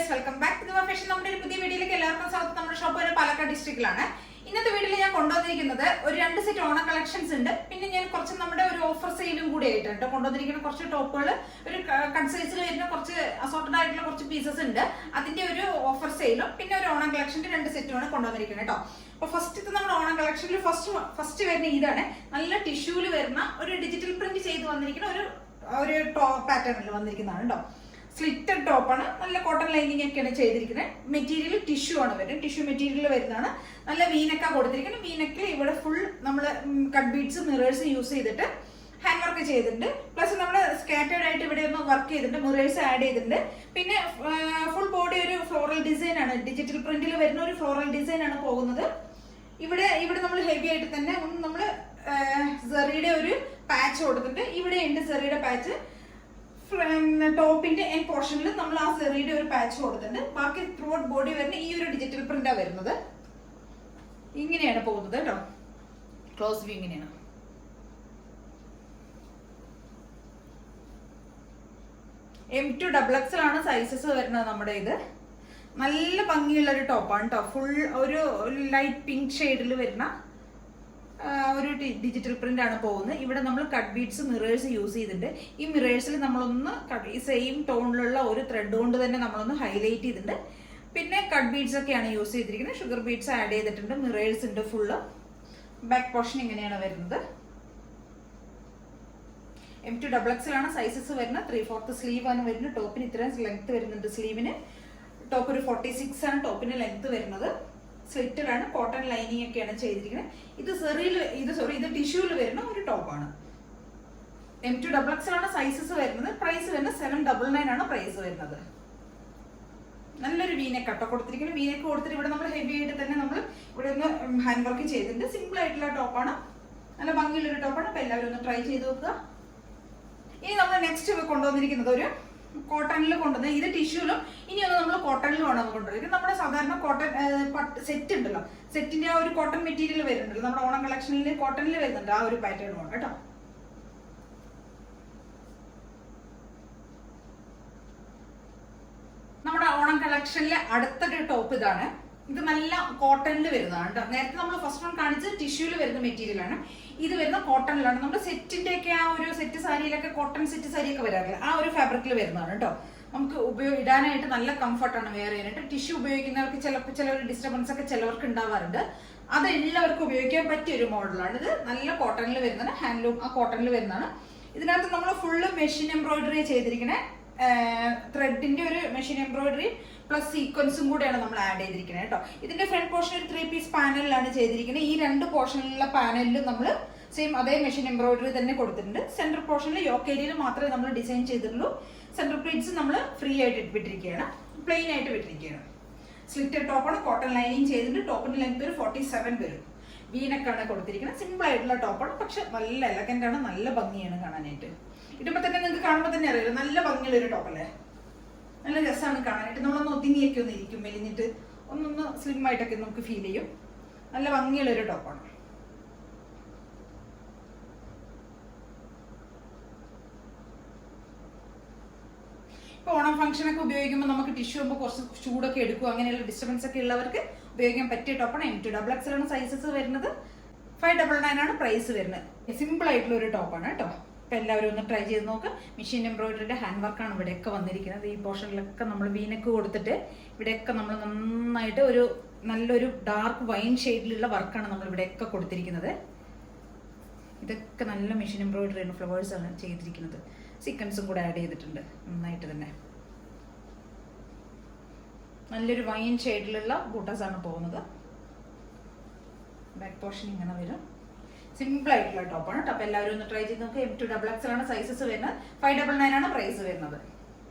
Viewers, welcome back to fashion. നമ്മുടെ ഒരു പുതിയ വീഡിയോയിലേക്ക് എല്ലാവർക്കും സ്വാഗതം. നമ്മുടെ ഷോപ്പ് ഒരു പാലക്കാട് ഡിസ്ട്രിക്റ്റിലാണ്. ഇന്നത്തെ വീഡിയോയിൽ ഞാൻ കൊണ്ടുവന്നിരിക്കുന്നത് ഒരു 2 സെറ്റ് ഓണം കളക്ഷൻസ് ഉണ്ട്. പിന്നെ ഞാൻ കുറച്ച് നമ്മുടെ ഒരു ഓഫർ സെയിലും കൂടി ആയിട്ടുണ്ട് കൊണ്ടുവന്നിരിക്കുന്ന കുറച്ച് ടോപ്പുകൾ, ഒരു കട്ട് സൈസിൽ വരുന്ന കുറച്ച് അസോർട്ടഡ് ആയിട്ടുള്ള കുറച്ച് പീസസ് ഉണ്ട്. അതിന്റെ ഒരു ഓഫർ സെയിലും പിന്നെ ഒരു ഓണം കളക്ഷന്റെ 2 സെറ്റുമാണ് കൊണ്ടുവന്നിരിക്കുന്നത് കേട്ടോ. അപ്പൊ ഫസ്റ്റ് നമ്മുടെ ഓണം കളക്ഷനിൽ ഫസ്റ്റ് വരുന്ന ഇതാണ്. നല്ല ടിഷ്യൂല് വരുന്ന ഒരു ഡിജിറ്റൽ പ്രിന്റ് ചെയ്ത് വന്നിരിക്കുന്ന ഒരു ടോപ്പ് പാറ്റേണിൽ വന്നിരിക്കുന്നതാണ് കേട്ടോ. സ്ലിറ്റഡ് ടോപ്പാണ്. നല്ല കോട്ടൺ ലൈനിങ് ഒക്കെയാണ് ചെയ്തിരിക്കുന്നത്. മെറ്റീരിയൽ ടിഷ്യൂ ആണ് വരുന്നത്. ടിഷ്യൂ മെറ്റീരിയൽ വരുന്നതാണ്. നല്ല വീനക്ക കൊടുത്തിരിക്കുന്നത്. വീനക്കിൽ ഇവിടെ ഫുൾ നമ്മൾ കട്ട് ബീഡ്സ് മിറേഴ്സ് യൂസ് ചെയ്തിട്ട് ഹാൻഡ് വർക്ക് ചെയ്തിട്ടുണ്ട്. പ്ലസ് നമ്മൾ സ്കാറ്റേർഡ് ആയിട്ട് ഇവിടെ ഒന്ന് വർക്ക് ചെയ്തിട്ടുണ്ട്. മിറേഴ്സ് ആഡ് ചെയ്തിട്ടുണ്ട്. പിന്നെ ഫുൾ ബോഡി ഒരു ഫ്ലോറൽ ഡിസൈൻ ആണ്. ഡിജിറ്റൽ പ്രിന്റിൽ വരുന്ന ഒരു ഫ്ലോറൽ ഡിസൈൻ ആണ് പോകുന്നത്. ഇവിടെ നമ്മൾ ഹെവി ആയിട്ട് തന്നെ നമ്മൾ സെറിയുടെ ഒരു പാച്ച് കൊടുത്തിട്ടുണ്ട്. ഇവിടെ ഉണ്ട് സെറിയുടെ പാച്ച്. ടോപ്പിന്റെ എൻ പോർഷനിൽ നമ്മൾ ആ സെറിയുടെ ഒരു പാച്ച് കൊടുത്തിട്ടുണ്ട്. ബാക്കി ത്രൂ ഔട്ട് ബോഡി വരുന്ന ഈ ഒരു ഡിജിറ്റൽ പ്രിന്റാ വരുന്നത്. ഇങ്ങനെയാണ് പോകുന്നത് കേട്ടോ. ക്ലോസ് വ്യൂ ഇങ്ങനെയാണ്. M2XX ആണ് സൈസസ് വരുന്നത് നമ്മുടെ ഇത്. നല്ല ഭംഗിയുള്ള ഒരു ടോപ്പാണ് കേട്ടോ. ഫുൾ ഒരു ലൈറ്റ് പിങ്ക് ഷെയ്ഡിൽ വരുന്ന ഒരു ഡിജിറ്റൽ പ്രിന്റ് ആണ് പോകുന്നത്. ഇവിടെ നമ്മൾ കട്ട് ബീഡ്സ് മിറേഴ്സ് യൂസ് ചെയ്തിട്ടുണ്ട്. ഈ മിറേഴ്സിൽ നമ്മളൊന്ന് ഈ സെയിം ടോണിലുള്ള ഒരു ത്രെഡ് കൊണ്ട് തന്നെ നമ്മളൊന്ന് ഹൈലൈറ്റ് ചെയ്തിട്ടുണ്ട്. പിന്നെ കട്ട് ബീഡ്സ് ഒക്കെയാണ് യൂസ് ചെയ്തിരിക്കുന്നത്. ഷുഗർ ബീഡ്സ് ആഡ് ചെയ്തിട്ടുണ്ട്. മിറേഴ്സ് ഉണ്ട് ഫുള്ള്. ബാക്ക് പോർഷൻ ഇങ്ങനെയാണ് വരുന്നത്. M2XX ആണ് സൈസസ് വരുന്നത്. 3/4 സ്ലീവ് ആണ് വരുന്നത്. ടോപ്പിന് ഇത്രയും ലെങ്ത് വരുന്നുണ്ട്. സ്ലീവിന് ടോപ്പ് ഒരു 46 ആണ് ടോപ്പിന് ലെങ്ത് വരുന്നത്. സ്ലിറ്റഡാണ്. കോട്ടൺ ലൈനിങ് ഒക്കെയാണ് ചെയ്തിരിക്കുന്നത്. ഇത് ടിഷ്യൂല് വരുന്ന ഒരു ടോപ്പാണ്. M2XX ആണ് സൈസസ് വരുന്നത്. പ്രൈസ് വരുന്നത് 799 ആണ് പ്രൈസ് വരുന്നത്. നല്ലൊരു വീനെക്ക് കട്ട കൊടുത്തിരിക്കുന്നത്. വീനെക്ക് കൊടുത്തിട്ട് ഇവിടെ നമ്മൾ ഹെവി ആയിട്ട് തന്നെ നമ്മൾ ഇവിടെ ഒന്ന് ഹാൻഡ് വർക്ക് ചെയ്തിട്ടുണ്ട്. സിമ്പിൾ ആയിട്ടുള്ള ടോപ്പാണ്. നല്ല ഭംഗിയുള്ള ഒരു ടോപ്പാണ്. അപ്പൊ എല്ലാവരും ഒന്ന് ട്രൈ ചെയ്ത് നോക്കുക. ഇനി നമ്മൾ നെക്സ്റ്റ് കൊണ്ടുവന്നിരിക്കുന്നത് ഒരു കോട്ടണിൽ കൊണ്ടുവന്നത്. ഇത് ടിഷ്യൂലും ഇനി ഒന്ന് നമ്മൾ കോട്ടണിലുമാണ് കൊണ്ടുവരുന്നത്. നമ്മുടെ സാധാരണ കോട്ടൺ സെറ്റ് ഉണ്ടല്ലോ, സെറ്റിന്റെ ആ ഒരു കോട്ടൺ മെറ്റീരിയൽ വരുന്നുണ്ടല്ലോ, നമ്മുടെ ഓണം കളക്ഷനിൽ കോട്ടണിൽ വരുന്നുണ്ട്. ആ ഒരു പാറ്റേണുമാണ് കേട്ടോ. നമ്മുടെ ഓണം കളക്ഷനിലെ അടുത്തൊരു ടോപ്പ് ഇതാണ്. ഇത് നല്ല കോട്ടണിൽ വരുന്നതാണ് കേട്ടോ. നേരത്തെ നമ്മൾ ഫസ്റ്റ് വൺ കാണിച്ചത് ടിഷ്യൂല് വരുന്ന മെറ്റീരിയൽ ആണ്. ഇത് വരുന്ന കോട്ടണിലാണ്. നമ്മുടെ സെറ്റിന്റെ ഒക്കെ ആ ഒരു സെറ്റ് സാരിയിലൊക്കെ കോട്ടൺ സെറ്റ് സാരിയൊക്കെ വരാറില്ല, ആ ഒരു ഫാബ്രിക്കിൽ വരുന്നതാണ് കേട്ടോ. നമുക്ക് ഇടാനായിട്ട് നല്ല കംഫർട്ടാണ് വെയർ ചെയ്യാനായിട്ട്. ടിഷ്യൂ ഉപയോഗിക്കുന്നവർക്ക് ചില ഡിസ്റ്റർബൻസ് ഒക്കെ ചിലവർക്ക് ഉണ്ടാവാറുണ്ട്. അത് എല്ലാവർക്കും ഉപയോഗിക്കാൻ പറ്റിയ ഒരു മോഡലാണ് ഇത്. നല്ല കോട്ടണിൽ വരുന്നതാണ്. ഹാൻഡ്ലൂം ആ കോട്ടണിൽ വരുന്നതാണ്. ഇതിനകത്ത് നമ്മൾ ഫുള്ള് മെഷീൻ എംബ്രോയിഡറി ചെയ്തിരിക്കുന്നത്. ത്രെഡിന്റെ ഒരു മെഷീൻ എംബ്രോയിഡറി പ്ലസ് സീക്വൻസും കൂടെയാണ് നമ്മൾ ആഡ് ചെയ്തിരിക്കുന്നത് കേട്ടോ. ഇതിന്റെ ഫ്രണ്ട് പോർഷൻ ഒരു 3 പീസ് പാനലിലാണ് ചെയ്തിരിക്കുന്നത്. ഈ 2 പോർഷനിലുള്ള പാനലിലും നമ്മൾ സെയിം അതേ മെഷീൻ എംബ്രോയിഡറി തന്നെ കൊടുത്തിട്ടുണ്ട്. സെന്റർ പോർഷനിൽ യോക്ക് ഏരിയയിൽ മാത്രമേ നമ്മൾ ഡിസൈൻ ചെയ്തിട്ടുള്ളൂ. സെന്റർ പ്ലീറ്റ്സ് നമ്മൾ ഫ്രീ ആയിട്ട് വിട്ടിരിക്കുകയാണ്, പ്ലെയിൻ ആയിട്ട് വിട്ടിരിക്കുകയാണ്. സ്ലിറ്റഡ് ടോപ്പാണ്. കോട്ടൺ ലൈനിങ് ചെയ്തിട്ട് ടോപ്പിന്റെ ലെങ്ത് ഒരു 47 വരും. വീനക്കാണ് കൊടുത്തിരിക്കുന്നത്. സിമ്പിൾ ആയിട്ടുള്ള ടോപ്പാണ്, പക്ഷെ നല്ല എലഗന്റ് ആണ്. നല്ല ഭംഗിയാണ് കാണാനായിട്ട്. ഇടുമ്പോ തന്നെ നിങ്ങൾക്ക് കാണുമ്പോൾ തന്നെ അറിയാലോ, നല്ല ഭംഗിയുള്ള ഒരു ടോപ്പല്ലേ. നല്ല രസമാണ് കാണാനായിട്ട്. നമ്മളൊന്ന് ഒതുങ്ങിയൊക്കെ ഒന്ന് ഇരിക്കും, മെലിഞ്ഞിട്ട് ഒന്നൊന്ന് സ്ലിം ആയിട്ടൊക്കെ നമുക്ക് ഫീൽ ചെയ്യും. നല്ല ഭംഗിയുള്ള ഒരു ടോപ്പാണ്. ഇപ്പൊ ഓണം ഫംഗ്ഷനൊക്കെ ഉപയോഗിക്കുമ്പോൾ നമുക്ക് ടിഷ്യൂ ആകുമ്പോൾ കുറച്ച് ചൂടൊക്കെ എടുക്കും. അങ്ങനെയുള്ള ഡിസ്റ്റർബൻസ് ഒക്കെ ഉള്ളവർക്ക് ഉപയോഗിക്കാൻ പറ്റിയ ടോപ്പാണ്. M2XX ആണ് സൈസസ് വരുന്നത്. 599 ആണ് പ്രൈസ് വരുന്നത്. സിമ്പിൾ ആയിട്ടുള്ള ഒരു ടോപ്പാണ് കേട്ടോ. അപ്പൊ എല്ലാവരും ഒന്ന് ട്രൈ ചെയ്ത് നോക്കുക. മെഷീൻ എംബ്രോയിഡറിയുടെ ഹാൻഡ് വർക്കാണ് ഇവിടെയൊക്കെ വന്നിരിക്കുന്നത്. ഈ പോർഷനിലൊക്കെ നമ്മൾ വീനക്ക് കൊടുത്തിട്ട് ഇവിടെയൊക്കെ നമ്മൾ നന്നായിട്ട് ഒരു നല്ലൊരു ഡാർക്ക് വൈൻ ഷെയ്ഡിലുള്ള വർക്കാണ് നമ്മൾ ഇവിടെയൊക്കെ കൊടുത്തിരിക്കുന്നത്. ഇതൊക്കെ നല്ല മെഷീൻ എംബ്രോയിഡറിയാണ്. ഫ്ലവേഴ്സ് ആണ് ചെയ്തിരിക്കുന്നത്. സീക്വൻസും കൂടെ ആഡ് ചെയ്തിട്ടുണ്ട് നന്നായിട്ട് തന്നെ. നല്ലൊരു വൈൻ ഷെയ്ഡിലുള്ള ബൂട്ടാസ് ആണ് പോകുന്നത്. ബാക്ക് പോർഷൻ ഇങ്ങനെ വരും. സിമ്പിൾ ആയിട്ടുള്ള ടോപ്പാണ്. ടോപ്പ് എല്ലാവരും ഒന്ന് ട്രൈ ചെയ്ത് നോക്കുക. M2XX ആണ് സൈസസ് വരുന്നത്. 599 ആണ് പ്രൈസ് വരുന്നത്.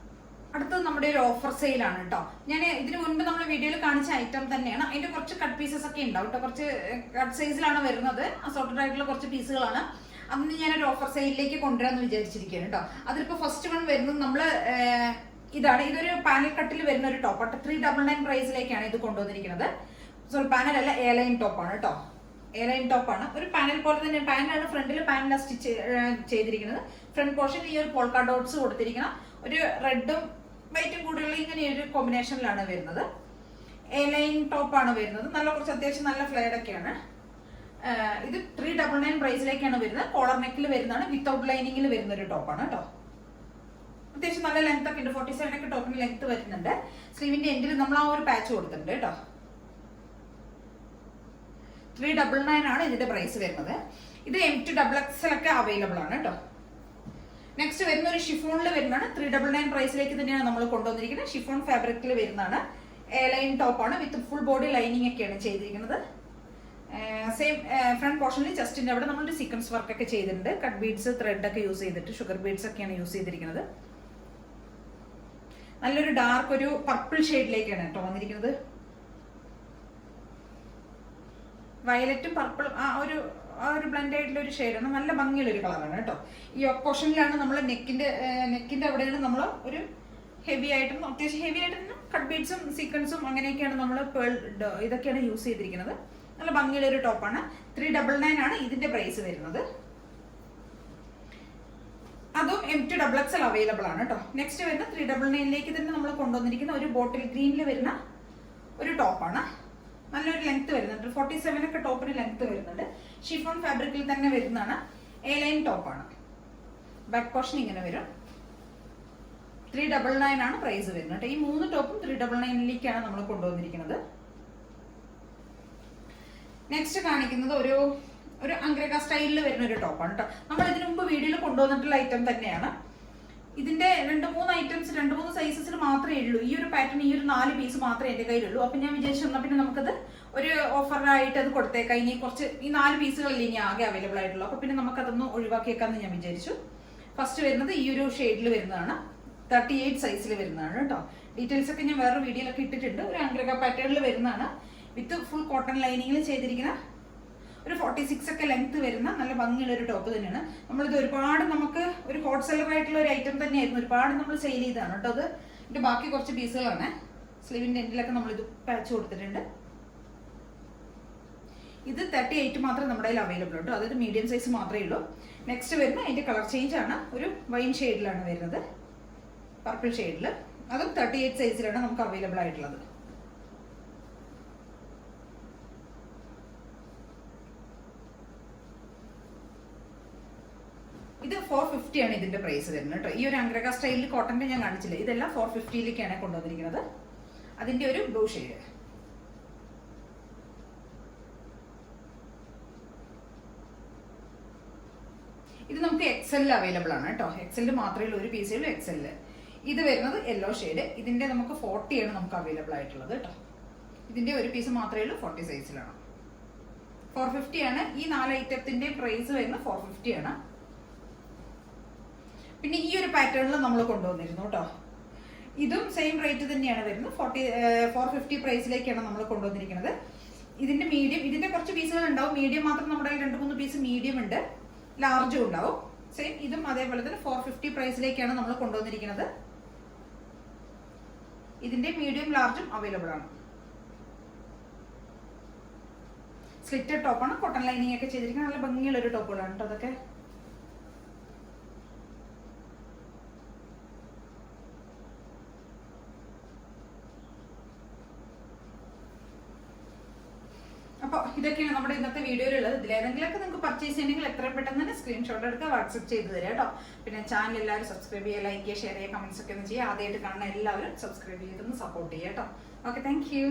അടുത്തത് നമ്മുടെ ഒരു ഓഫർ സെയിലാണ് കേട്ടോ. ഞാൻ ഇതിന് മുൻപ് നമ്മൾ വീഡിയോയിൽ കാണിച്ച ഐറ്റം തന്നെയാണ്. അതിന്റെ കുറച്ച് കട്ട് പീസസ് ഒക്കെ ഉണ്ടാവും കേട്ടോ. കുറച്ച് കട്ട് സൈസിലാണ് വരുന്നത്. അസോർട്ടഡ് ആയിട്ടുള്ള കുറച്ച് പീസുകളാണ്. അന്ന് ഞാനൊരു ഓഫർ സെയിലിലേക്ക് കൊണ്ടുവരാമെന്ന് വിചാരിച്ചിരിക്കുകയാണ് കേട്ടോ. അതിലിപ്പോൾ ഫസ്റ്റ് വൺ വരുന്നത് നമ്മൾ ഇതാണ്. ഇതൊരു പാനൽ കട്ടിൽ വരുന്ന ഒരു ടോപ്പാണ്. 399 പ്രൈസിലേക്കാണ് ഇത് കൊണ്ടുവന്നിരിക്കുന്നത്. സോ പാനൽ അല്ല, എയർലൈൻ ടോപ്പാണ് കേട്ടോ. എയർലൈൻ ടോപ്പാണ്. ഒരു പാനൽ പോലെ തന്നെ പാനലാണ്. ഫ്രണ്ടിൽ പാനലാണ് സ്റ്റിച്ച് ചെയ്തിരിക്കുന്നത്. ഫ്രണ്ട് പോർഷൻ ഈ ഒരു പോൾക്ക ഡോട്ട്സ് കൊടുത്തിരിക്കണം. ഒരു റെഡും വൈറ്റും കൂടെയുള്ള ഇങ്ങനെ ഒരു കോമ്പിനേഷനിലാണ് വരുന്നത്. എ ലൈൻ ടോപ്പാണ് വരുന്നത്. നല്ല കുറച്ച് അത്യാവശ്യം നല്ല ഫ്ലെയർഡ് ഒക്കെയാണ്. ഇത് 399 പ്രൈസിലേക്കാണ് വരുന്നത്. കോളർ നെക്കിൽ വരുന്നതാണ്, വിത്തൗട്ട് ലൈനിങ്ങിൽ വരുന്ന ഒരു ടോപ്പാണ് കേട്ടോ. അത്യാവശ്യം നല്ല ലെങ്ത് ഒക്കെ ഉണ്ട്. 47 ഒക്കെ ടോപ്പിന് ലെങ്ത് വരുന്നുണ്ട്. സ്ലീവിന്റെ എൻഡിൽ നമ്മൾ ആ ഒരു പാച്ച് കൊടുത്തിട്ടുണ്ട് കേട്ടോ. 399 ആണ് ഇതിന്റെ പ്രൈസ് വരുന്നത്. ഇത് M2XXL ഒക്കെ അവൈലബിൾ ആണ് കേട്ടോ. നെക്സ്റ്റ് വരുന്ന ഒരു ഷിഫോണിൽ വരുന്നതാണ്. 399 പ്രൈസിലേക്ക് തന്നെയാണ് നമ്മൾ കൊണ്ടുവന്നിരിക്കുന്നത്. ഷിഫോൺ ഫാബ്രിക്കിൽ വരുന്നതാണ്. എ ലൈൻ ടോപ്പാണ് വിത്ത് ഫുൾ ബോഡി ലൈനിങ് ഒക്കെയാണ് ചെയ്തിരിക്കുന്നത്. സെയിം ഫ്രണ്ട് പോർഷനിൽ ജസ്റ്റിന്റെ അവിടെ നമ്മളൊരു സീക്വൻസ് വർക്ക് ഒക്കെ ചെയ്തിട്ടുണ്ട്. കട്ട് ബീഡ്സ്, ത്രെഡ് ഒക്കെ യൂസ് ചെയ്തിട്ട് ഷുഗർ ബീഡ്സ് ഒക്കെയാണ് യൂസ് ചെയ്തിരിക്കുന്നത്. നല്ലൊരു ഡാർക്ക് ഒരു പർപ്പിൾ ഷെയ്ഡിലേക്കാണ് കേട്ടോ വന്നിരിക്കുന്നത്. വയലറ്റും പർപ്പിളും ആ ഒരു ബ്ലെൻഡ് ആയിട്ടുള്ള ഒരു ഷെയ്ഡാണ്. നല്ല ഭംഗിയുള്ള ഒരു കളറാണ് കേട്ടോ. ഈ പോർഷനിലാണ് നമ്മൾ നെക്കിന്റെ അവിടെയാണ് നമ്മൾ ഒരു ഹെവി ആയിട്ടും അത്യാവശ്യം ഹെവി ആയിട്ടും കട്ട് ബീഡ്സും സീക്വൻസും അങ്ങനെയൊക്കെയാണ് നമ്മൾ ഇതൊക്കെയാണ് യൂസ് ചെയ്തിരിക്കുന്നത്. നല്ല ഭംഗിയുള്ള ഒരു ടോപ്പാണ്. 399 ആണ് ഇതിന്റെ പ്രൈസ് വരുന്നത്. അതും M2XXL അവൈലബിൾ ആണ് കേട്ടോ. നെക്സ്റ്റ് വരുന്ന 399ലേക്ക് തന്നെ നമ്മൾ കൊണ്ടുവന്നിരിക്കുന്ന ഒരു ബോട്ടിൽ ഗ്രീനിൽ വരുന്ന ഒരു ടോപ്പാണ്. നല്ലൊരു ലെങ്ത് വരുന്നുണ്ട്. 47 ഒക്കെ ടോപ്പിന് ലെങ്ത് വരുന്നുണ്ട്. ഷിഫോൺ ഫാബ്രിക്കിൽ തന്നെ വരുന്നതാണ്. എ ലൈൻ ടോപ്പാണ്. ബാക്ക് പോർഷൻ ഇങ്ങനെ വരും. 399 ആണ് പ്രൈസ് വരുന്നത്. ഈ 3 ടോപ്പും 399ലേക്കാണ് നമ്മൾ കൊണ്ടുവന്നിരിക്കുന്നത്. നെക്സ്റ്റ് കാണിക്കുന്നത് ഒരു അംഗ്രക സ്റ്റൈലിൽ വരുന്ന ഒരു ടോപ്പാണ് കേട്ടോ. നമ്മൾ ഇതിനു മുമ്പ് വീഡിയോയിൽ കൊണ്ടുവന്നിട്ടുള്ള ഐറ്റം തന്നെയാണ്. ഇതിന്റെ 2-3 ഐറ്റംസ് 2-3 സൈസസിൽ മാത്രമേ ഉള്ളൂ. ഈ ഒരു പാറ്റേൺ ഈ ഒരു 4 പീസ് മാത്രമേ എന്റെ കയ്യിലുള്ളൂ. അപ്പൊ ഞാൻ വിചാരിച്ചു എന്നാൽ പിന്നെ നമുക്കത് ഒരു ഓഫറായിട്ട് അത് കൊടുത്തേക്കാം. ഇനി കുറച്ച് ഈ 4 പീസുകളല്ലേ ഇനി ആകെ അവൈലബിൾ ആയിട്ടുള്ളൂ. അപ്പൊ പിന്നെ നമുക്കതൊന്ന് ഒഴിവാക്കിയേക്കാന്ന് ഞാൻ വിചാരിച്ചു. ഫസ്റ്റ് വരുന്നത് ഈ ഒരു ഷെയ്ഡിൽ വരുന്നതാണ്. 38 സൈസിൽ വരുന്നതാണ് കേട്ടോ. ഡീറ്റെയിൽസ് ഒക്കെ ഞാൻ വേറെ വീഡിയോയിലൊക്കെ ഇട്ടിട്ടുണ്ട്. ഒരു അംഗ്രക പാറ്റേണിൽ വരുന്നതാണ്. വിത്ത് ഫുൾ കോട്ടൺ ലൈനിങ്ങിൽ ചെയ്തിരിക്കുന്ന ഒരു 46 ഒക്കെ ലെങ്ത് വരുന്ന നല്ല ഭംഗിയുള്ള ഒരു ടോപ്പ് തന്നെയാണ്. നമ്മളിത് ഒരുപാട് നമുക്ക് ഒരു ഹോട്ട് സെല്ലർ ആയിട്ടുള്ള ഒരു ഐറ്റം തന്നെയായിരുന്നു. ഒരുപാട് നമ്മൾ സെയിൽ ചെയ്താണ് കേട്ടോ. അത് ഇതിന്റെ ബാക്കി കുറച്ച് പീസുകളാണ്. സ്ലീവിന്റെ എൻഡിലൊക്കെ നമ്മളിത് പാച്ച് കൊടുത്തിട്ടുണ്ട്. ഇത് 38 മാത്രമേ നമ്മുടെ കയ്യിൽ അവൈലബിൾ ഉള്ളൂ. അതായത് മീഡിയം സൈസ് മാത്രമേ ഉള്ളൂ. നെക്സ്റ്റ് വരുന്ന അതിന്റെ കളർ ചേഞ്ച് ആണ്. ഒരു വൈൻ ഷെയ്ഡിലാണ് വരുന്നത്, പർപ്പിൾ ഷെയ്ഡിൽ. അതും 38 സൈസിലാണ് നമുക്ക് അവൈലബിൾ ആയിട്ടുള്ളത്. ഇത് 450 ആണ് ഇതിന്റെ പ്രൈസ് വരുന്നത് കേട്ടോ. ഈ ഒരു അംഗ്രക സ്റ്റൈലിൽ കോട്ടന്റെ ഞാൻ കാണിച്ചില്ല. ഇതെല്ലാം 450ലേക്കാണ് കൊണ്ടുവന്നിരിക്കുന്നത്. അതിന്റെ ഒരു ബ്ലൂ ഷെയ്ഡ്. ഇത് നമുക്ക് എക്സെല്ലിൽ അവൈലബിൾ ആണ് കേട്ടോ. എക്സെല്ലിൽ മാത്രമേ ഉള്ളൂ, ഒരു പീസേ ഉള്ളൂ എക്സെല്ലിൽ. ഇത് വരുന്നത് യെല്ലോ ഷെയ്ഡ്. ഇതിന്റെ നമുക്ക് 40 ആണ് നമുക്ക് അവൈലബിൾ ആയിട്ടുള്ളത് കേട്ടോ. ഇതിന്റെ ഒരു പീസ് മാത്രമേ ഉള്ളൂ, 40 സൈസിലാണ്. 450 ആണ് ഈ 4 ഐറ്റത്തിന്റെ പ്രൈസ് വരുന്നത്. 450 ആണ്. പിന്നെ ഈ ഒരു പാറ്റേണിൽ നമ്മൾ കൊണ്ടുവന്നിരുന്നു കേട്ടോ. ഇതും സെയിം റേറ്റ് തന്നെയാണ് വരുന്നത്. 450 പ്രൈസിലേക്കാണ് നമ്മൾ കൊണ്ടുവന്നിരിക്കുന്നത്. ഇതിന്റെ മീഡിയം, ഇതിന്റെ കുറച്ച് പീസുകൾ ഉണ്ടാവും. മീഡിയം മാത്രം നമ്മുടെ 2-3 പീസ് മീഡിയം ഉണ്ട്, ലാർജും ഉണ്ടാവും. സെയിം ഇതും അതേപോലെ തന്നെ 450 പ്രൈസിലേക്കാണ് നമ്മൾ കൊണ്ടുവന്നിരിക്കുന്നത്. ഇതിന്റെ മീഡിയം ലാർജും അവൈലബിൾ ആണ്. സ്ലിറ്റഡ് ടോപ്പാണ്. കോട്ടൺ ലൈനിങ് ഒക്കെ ചെയ്തിരിക്കുന്നത്. നല്ല ഭംഗിയുള്ള ഒരു ടോപ്പുകളാണ് കേട്ടോ അതൊക്കെ. അപ്പോൾ ഇതൊക്കെയാണ് നമ്മുടെ ഇന്നത്തെ വീഡിയോയിലുള്ളത്. ഇതിലേതെങ്കിലുമൊക്കെ നിങ്ങൾക്ക് പർച്ചേസ് ചെയ്യണമെങ്കിൽ എത്രയും പെട്ടെന്ന് തന്നെ സ്ക്രീൻഷോട്ട് എടുക്കുക, വാട്സ്ആപ്പ് ചെയ്ത് തരാം കേട്ടോ. പിന്നെ ചാനൽ എല്ലാവരും സബ്സ്ക്രൈബ് ചെയ്യുക, ലൈക്ക് ചെയ്യുക, ഷെയർ ചെയ്യുക, കമന്റ്സ് ഒക്കെ ഒന്ന് ചെയ്യുക. ആദ്യമായിട്ട് കാണുന്ന എല്ലാവരും സബ്സ്ക്രൈബ് ചെയ്തൊന്ന് സപ്പോർട്ട് ചെയ്യുക കേട്ടോ. Okay, thank you.